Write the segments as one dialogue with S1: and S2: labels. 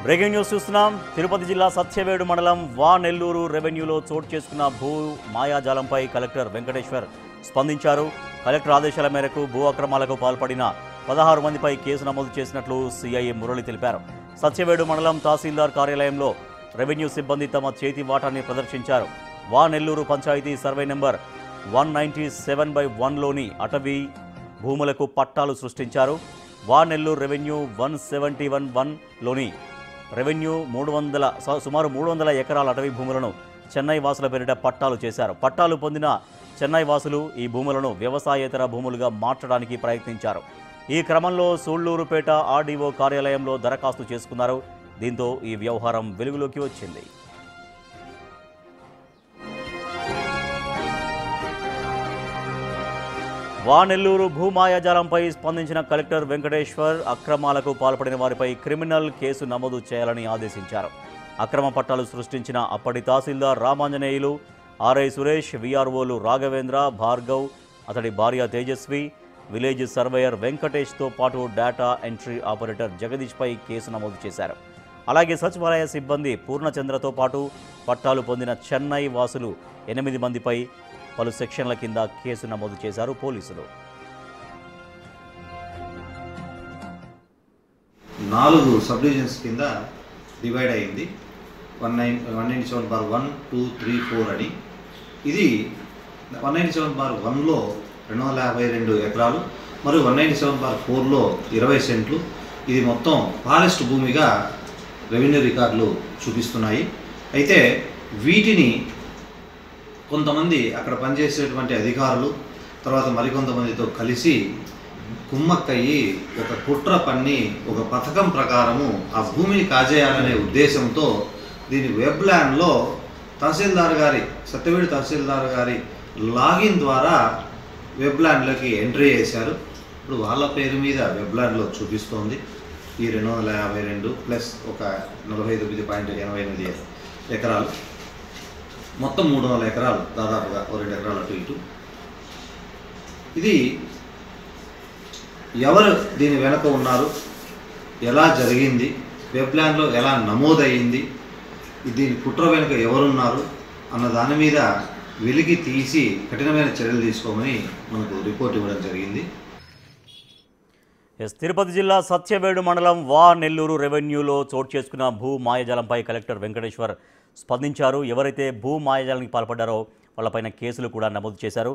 S1: Breaking news చూస్తున్నాం. తిరుపతి జిల్లా సత్యవేడు మండలం నెల్లూరు రెవెన్యూలో చోటు చేసుకున్న భూ మాయాజాలంపై కలెక్టర్ వెంకటేశ్వర్ స్పందించారు. కలెక్టర్ ఆదేశాల మేరకు భూ అక్రమాలకు పాల్పడిన 16 మందిపై కేసు నమోదు చేసినట్లు సిఐ మురళి తెలిపారు. సత్యవేడు మండలం తహసీల్దార్ కార్యాలయంలో రెవెన్యూ సిబ్బంది తమ చేతి వాటాన్ని ప్రదర్శించారు. నెల్లూరు పంచాయతీ సర్వే నెంబర్ 197/1లోని అటవీ భూములకు పట్టాలు సృష్టించారు. నెల్లూరు రెవెన్యూ 171/1లోని రెవెన్యూ సుమారు 300 ఎకరాల అటవీ భూములను చెన్నై వాసుల పేరిట పట్టాలు చేశారు. పట్టాలు పొందిన చెన్నై వాసులు ఈ భూములను వ్యవసాయేతర భూములుగా మార్చడానికి ప్రయత్నించారు. ఈ క్రమంలో సూళ్లూరుపేట ఆర్డీఓ కార్యాలయంలో దరఖాస్తు చేసుకున్నారు. దీంతో ఈ వ్యవహారం వెలుగులోకి వచ్చింది. నెల్లూరు భూమాయాజాలంపై స్పందించిన కలెక్టర్ వెంకటేశ్వర్ అక్రమాలకు పాల్పడిన వారిపై క్రిమినల్ కేసు నమోదు చేయాలని ఆదేశించారు. అక్రమ పట్టాలు సృష్టించిన అప్పటి తహసీల్దార్ రామాంజనేయులు, ఆర్ఐ సురేష్, వీఆర్ఓలు రాఘవేంద్ర, భార్గవ్, అతడి భార్య తేజస్వి, విలేజ్ సర్వేయర్ వెంకటేష్తో పాటు డేటా ఎంట్రీ ఆపరేటర్ జగదీష్పై కేసు నమోదు చేశారు. అలాగే సచివాలయ సిబ్బంది పూర్ణచంద్రతో పాటు పట్టాలు పొందిన చెన్నై వాసులు 8 మందిపై పలు సెక్షన్ల కింద కేసు నమోదు చేశారు పోలీసులు.
S2: 4 సబ్ డివిజన్స్ కింద డివైడ్ అయింది. 197/1, 2, 3, 4 అని. ఇది 197/1లో 252 ఎకరాలు మరియు 197/4లో 20 సెంట్లు. ఇది మొత్తం ఫారెస్ట్ భూమిగా రెవెన్యూ రికార్డులు చూపిస్తున్నాయి. అయితే వీటిని కొంతమంది అక్కడ పనిచేసేటువంటి అధికారులు తర్వాత మరికొంతమందితో కలిసి కుమ్మక్కయ్యి ఒక కుట్ర పన్ని ఒక పథకం ప్రకారము ఆ భూమిని కాజేయాలనే ఉద్దేశంతో దీని వెబ్ ల్యాండ్లో సత్యవేడు తహసీల్దార్ గారి లాగిన్ ద్వారా వెబ్ ల్యాండ్లోకి ఎంట్రీ చేశారు. ఇప్పుడు వాళ్ళ పేరు మీద వెబ్ ల్యాండ్లో చూపిస్తోంది ఈ 252 ప్లస్ ఒక 49.88 ఎకరాలు, మొత్తం 300 ఎకరాలు, దాదాపుగా 2 ఎకరాలు అటు ఇటు. ఇది ఎవరు దీని వెనక ఉన్నారు, ఎలా జరిగింది, వెబ్ ల్యాండ్లో ఎలా నమోదయ్యింది, దీని కుట్ర వెనుక ఎవరున్నారు అన్న దాని మీద వెలికి తీసి కఠినమైన చర్యలు తీసుకోమని మనకు రిపోర్ట్ ఇవ్వడం జరిగింది.
S1: తిరుపతి జిల్లా సత్యవేడు మండలం నెల్లూరు రెవెన్యూలో చోటు చేసుకున్న భూ మాయాజాలంపై కలెక్టర్ వెంకటేశ్వర్ స్పందించారు. ఎవరైతే భూ మాయాజాలానికి పాల్పడ్డారో వాళ్ళపైన కేసులు కూడా నమోదు చేశారు.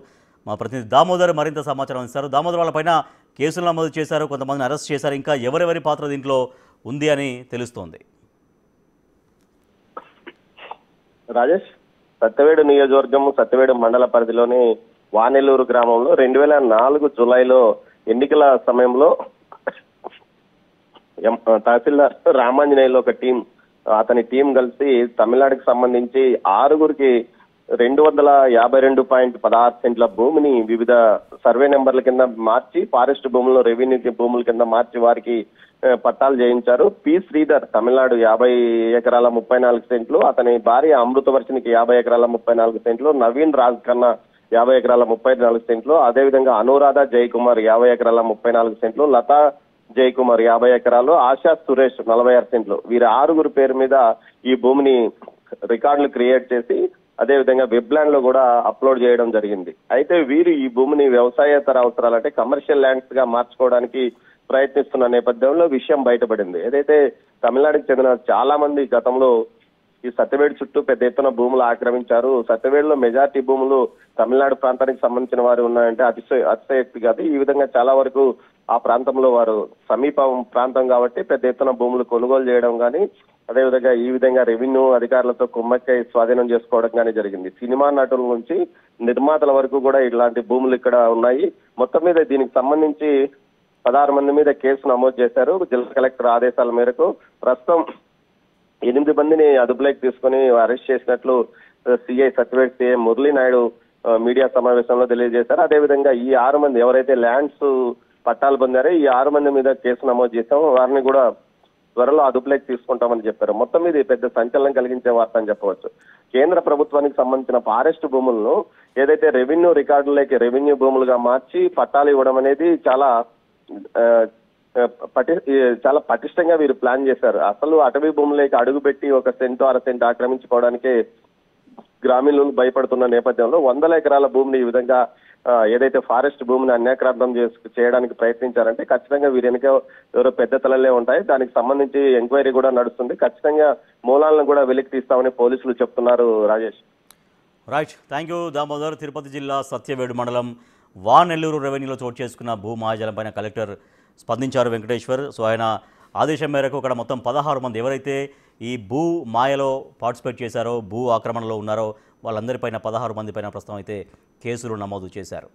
S1: మా ప్రతినిధి దామోదర్ మరింత సమాచారం ఇస్తారు. దామోదర్, వాళ్ళపైన కేసులు నమోదు చేశారు, కొంతమందిని అరెస్ట్ చేశారు. ఇంకా ఎవరెవరి పాత్ర దీంట్లో ఉంది అని తెలుస్తోంది.
S3: రాజేష్, సత్యవేడు నియోజకవర్గం సత్యవేడు మండల పరిధిలోని నెల్లూరు గ్రామంలో 2004 జూలైలో ఎన్నికల సమయంలో తహసీల్దార్ రామాంజనేయులు అతని టీం కలిసి తమిళనాడుకి సంబంధించి 6గురికి 252.16 సెంట్ల భూమిని వివిధ సర్వే నెంబర్ల కింద మార్చి ఫారెస్ట్ భూములను రెవెన్యూ భూముల కింద మార్చి వారికి పట్టాలు చేయించారు. పి శ్రీధర్ తమిళనాడు 50 ఎకరాల 34 సెంట్లు, అతని భార్య అమృతవర్షినికి 50 ఎకరాల 34 సెంట్లు, నవీన్ రాజ్ ఖన్నా 50 ఎకరాల 34 సెంట్లు, అదేవిధంగా అనురాధ జయకుమార్ 50 ఎకరాల 34 సెంట్లు, లతా జయకుమార్ 50 ఎకరాలు, ఆశా సురేష్ 46 సెంట్లు. వీరి 6గురి పేరు మీద ఈ భూమిని రికార్డులు క్రియేట్ చేసి అదేవిధంగా వెబ్ ల్యాండ్ లో కూడా అప్లోడ్ చేయడం జరిగింది. అయితే వీరు ఈ భూమిని వ్యవసాయేతర అవసరాలు అంటే కమర్షియల్ ల్యాండ్స్ గా మార్చుకోవడానికి ప్రయత్నిస్తున్న నేపథ్యంలో విషయం బయటపడింది. ఏదైతే తమిళనాడుకి చెందిన చాలా మంది గతంలో ఈ సత్యవేడు చుట్టూ పెద్ద ఎత్తున భూములు ఆక్రమించారు. సత్యవేడులో మెజార్టీ భూములు తమిళనాడు ప్రాంతానికి సంబంధించిన వారు ఉన్నాయంటే అతిశయోక్తి కాదు. ఈ విధంగా చాలా వరకు ఆ ప్రాంతంలో వారు సమీప ప్రాంతం కాబట్టి పెద్ద ఎత్తున భూములు కొనుగోలు చేయడం కానీ అదేవిధంగా ఈ విధంగా రెవెన్యూ అధికారులతో కుమ్మక్కై స్వాధీనం చేసుకోవడం కానీ జరిగింది. సినిమా నటుల నుంచి నిర్మాతల వరకు కూడా ఇలాంటి భూములు ఇక్కడ ఉన్నాయి. మొత్తం మీద దీనికి సంబంధించి 16 మంది మీద కేసు నమోదు చేశారు. జిల్లా కలెక్టర్ ఆదేశాల మేరకు ప్రస్తుతం 8 మందిని అదుపులోకి తీసుకుని అరెస్ట్ చేసినట్లు CI Satyavedu CI Murali Naidu media సమావేశంలో తెలియజేశారు. అదేవిధంగా ఈ 6 మంది ఎవరైతే ల్యాండ్స్ పట్టాలు పొందారో ఈ 6 మంది మీద కేసు నమోదు చేశాం, వారిని కూడా త్వరలో అదుపులోకి తీసుకుంటామని చెప్పారు. మొత్తం మీద పెద్ద సంచలనం కలిగించే వార్త అని చెప్పవచ్చు. కేంద్ర ప్రభుత్వానికి సంబంధించిన ఫారెస్ట్ భూములను ఏదైతే రెవెన్యూ రికార్డులకి రెవెన్యూ భూములుగా మార్చి పట్టాలు ఇవ్వడం అనేది చాలా చాలా పటిష్టంగా వీరు ప్లాన్ చేశారు. అసలు అటవీ భూములకి అడుగుపెట్టి 1 సెంటు 1/2 సెంటు ఆక్రమించుకోవడానికి గ్రామీణులు భయపడుతున్న నేపథ్యంలో 100 ఎకరాల భూమిని ఈ విధంగా ఏదైతే ఫారెస్ట్ భూమిని అన్యాక్రాంతం చేయడానికి ప్రయత్నించారంటే ఖచ్చితంగా వీరి వెనుక ఎవరో పెద్ద తలలే ఉంటాయి. దానికి సంబంధించి ఎంక్వైరీ కూడా నడుస్తుంది. ఖచ్చితంగా మూలాలను కూడా వెలికి తీస్తామని పోలీసులు చెప్తున్నారు. Rajesh.
S1: Right, thank you Damodar. Tirupati జిల్లా సత్యవేడు మండలం వానెల్లూరు రెవెన్యూలో చోటు చేసుకున్న భూ మాయాజాలంపైన కలెక్టర్ స్పందించారు వెంకటేశ్వర్. సో ఆయన ఆదేశం మేరకు అక్కడ మొత్తం 16 మంది ఎవరైతే ఈ భూ మాయలో పార్టిసిపేట్ చేశారో, భూ ఆక్రమణలో ఉన్నారో వాళ్ళందరిపైన 16 మంది పైన ప్రస్తుతం అయితే కేసులు నమోదు చేశారు.